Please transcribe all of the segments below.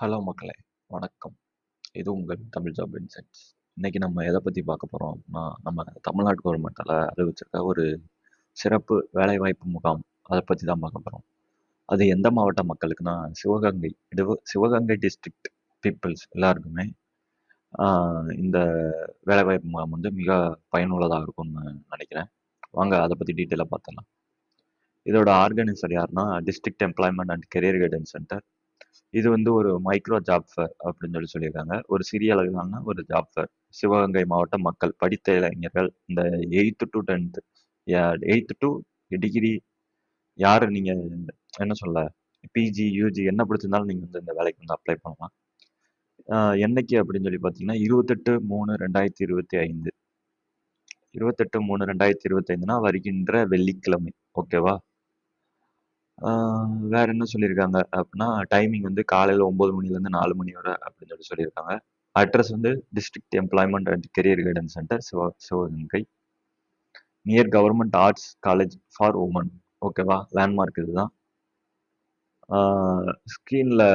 Hello மக்களே, வணக்கம். இது உங்கள் தமிழ் ஜாப் இன்சைட்ஸ். இன்னைக்கு நம்ம எதை பற்றி பார்க்க போகிறோம் அப்படின்னா, நம்ம தமிழ்நாடு கவர்மெண்ட்டால் அறிவிச்சிருக்க ஒரு சிறப்பு வேலைவாய்ப்பு முகாம். அதை பற்றி தான் பார்க்க போகிறோம். அது எந்த மாவட்ட மக்களுக்குன்னா, சிவகங்கை டிஸ்ட்ரிக்ட் பீப்புள்ஸ் எல்லாருக்குமே இந்த வேலைவாய்ப்பு முகாம் வந்து மிக பயனுள்ளதாக இருக்கும்னு நினைக்கிறேன். வாங்க அதை பற்றி டீட்டெயிலாக பார்த்துடலாம். இதோட ஆர்கனைசர் யாருன்னா, district employment and career guidance centre. இது வந்து ஒரு மைக்ரோ ஜாப் ஃபேர் அப்படின்னு சொல்லியிருக்காங்க. ஒரு சிறிய அளவிலான ஒரு ஜாப் ஃபேர். சிவகங்கை மாவட்ட மக்கள், படித்த இளைஞர்கள், இந்த 8th to 10th, 8th to degree, யாரு நீங்க என்ன சொல்ல, பிஜி, யூஜி என்ன படிச்சிருந்தாலும் நீங்க வந்து இந்த வேலைக்கு வந்து அப்ளை பண்ணலாம். என்னைக்கு அப்படின்னு பார்த்தீங்கன்னா 28/3/2025. 28/3/2025னா வருகின்ற வெள்ளிக்கிழமை. ஓகேவா? வேற என்ன சொல்லியிருக்காங்க அப்படின்னா, டைமிங் வந்து காலையில 9 மணிலேருந்து 4 மணி வரை அப்படின்னு சொல்லியிருக்காங்க. அட்ரஸ் வந்து district employment and career guidance centre, Sivaganga, near government arts college for women. ஓகேவா? லேண்ட்மார்க் இதுதான். ஸ்க்ரீனில்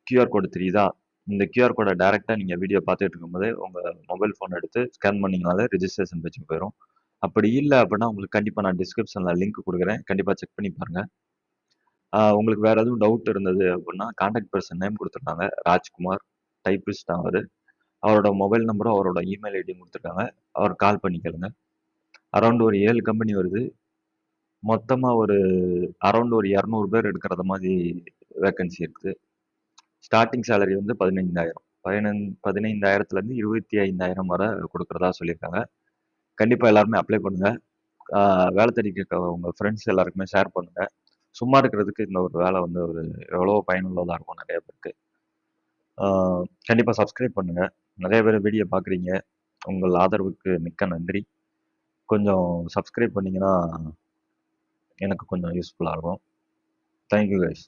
கியூஆர் கோடு தெரியுதா? இந்த கியூஆர் கோடை டைரெக்டாக நீங்கள் வீடியோ பார்த்துட்டு இருக்கும்போதே உங்கள் மொபைல் ஃபோன் எடுத்து ஸ்கேன் பண்ணிங்கனாலே ரெஜிஸ்ட்ரேஷன் பேஜுக்கு போயிடும். அப்படி இல்லை அப்படின்னா உங்களுக்கு கண்டிப்பாக நான் டிஸ்கிரிப்ஷனில் லிங்க் கொடுக்குறேன். கண்டிப்பாக செக் பண்ணி பாருங்கள். உங்களுக்கு வேற எதுவும் டவுட் இருந்தது அப்படின்னா, கான்டாக்ட் பர்சன் நேம் கொடுத்துருக்காங்க. ராஜ்குமார், டைப்பிஸ்ட் அவரு. அவரோட மொபைல் நம்பரும் அவரோட இமெயில் ஐடியும் கொடுத்துருக்காங்க. அவர் கால் பண்ணி கேளுங்க. அரௌண்ட் ஒரு 7 கம்பெனி வருது. மொத்தமா ஒரு அரௌண்ட் ஒரு 200 பேர் எடுக்கிற மாதிரி வேக்கன்சி இருக்குது. ஸ்டார்டிங் சேலரி வந்து 15,000. 15,000லேருந்து 25,000 வரை கொடுக்குறதா சொல்லியிருக்காங்க. கண்டிப்பாக எல்லாருமே அப்ளை பண்ணுங்க. வேலை தேடிட்டு இருக்க உங்க ஃப்ரெண்ட்ஸ் எல்லாருக்குமே ஷேர் பண்ணுங்க. சும்மா இருக்கிறதுக்கு இந்த ஒரு வேலை வந்து ஒரு எவ்வளோ பயனுள்ளதாக இருக்கும் நிறைய பேருக்கு. கண்டிப்பாக சப்ஸ்கிரைப் பண்ணுங்க. நிறைய பேர் வீடியோ பார்க்குறீங்க. உங்கள் ஆதரவுக்கு மிக்க நன்றி. கொஞ்சம் சப்ஸ்கிரைப் பண்ணீங்கன்னா எனக்கு கொஞ்சம் யூஸ்ஃபுல்லாக இருக்கும். Thank you guys.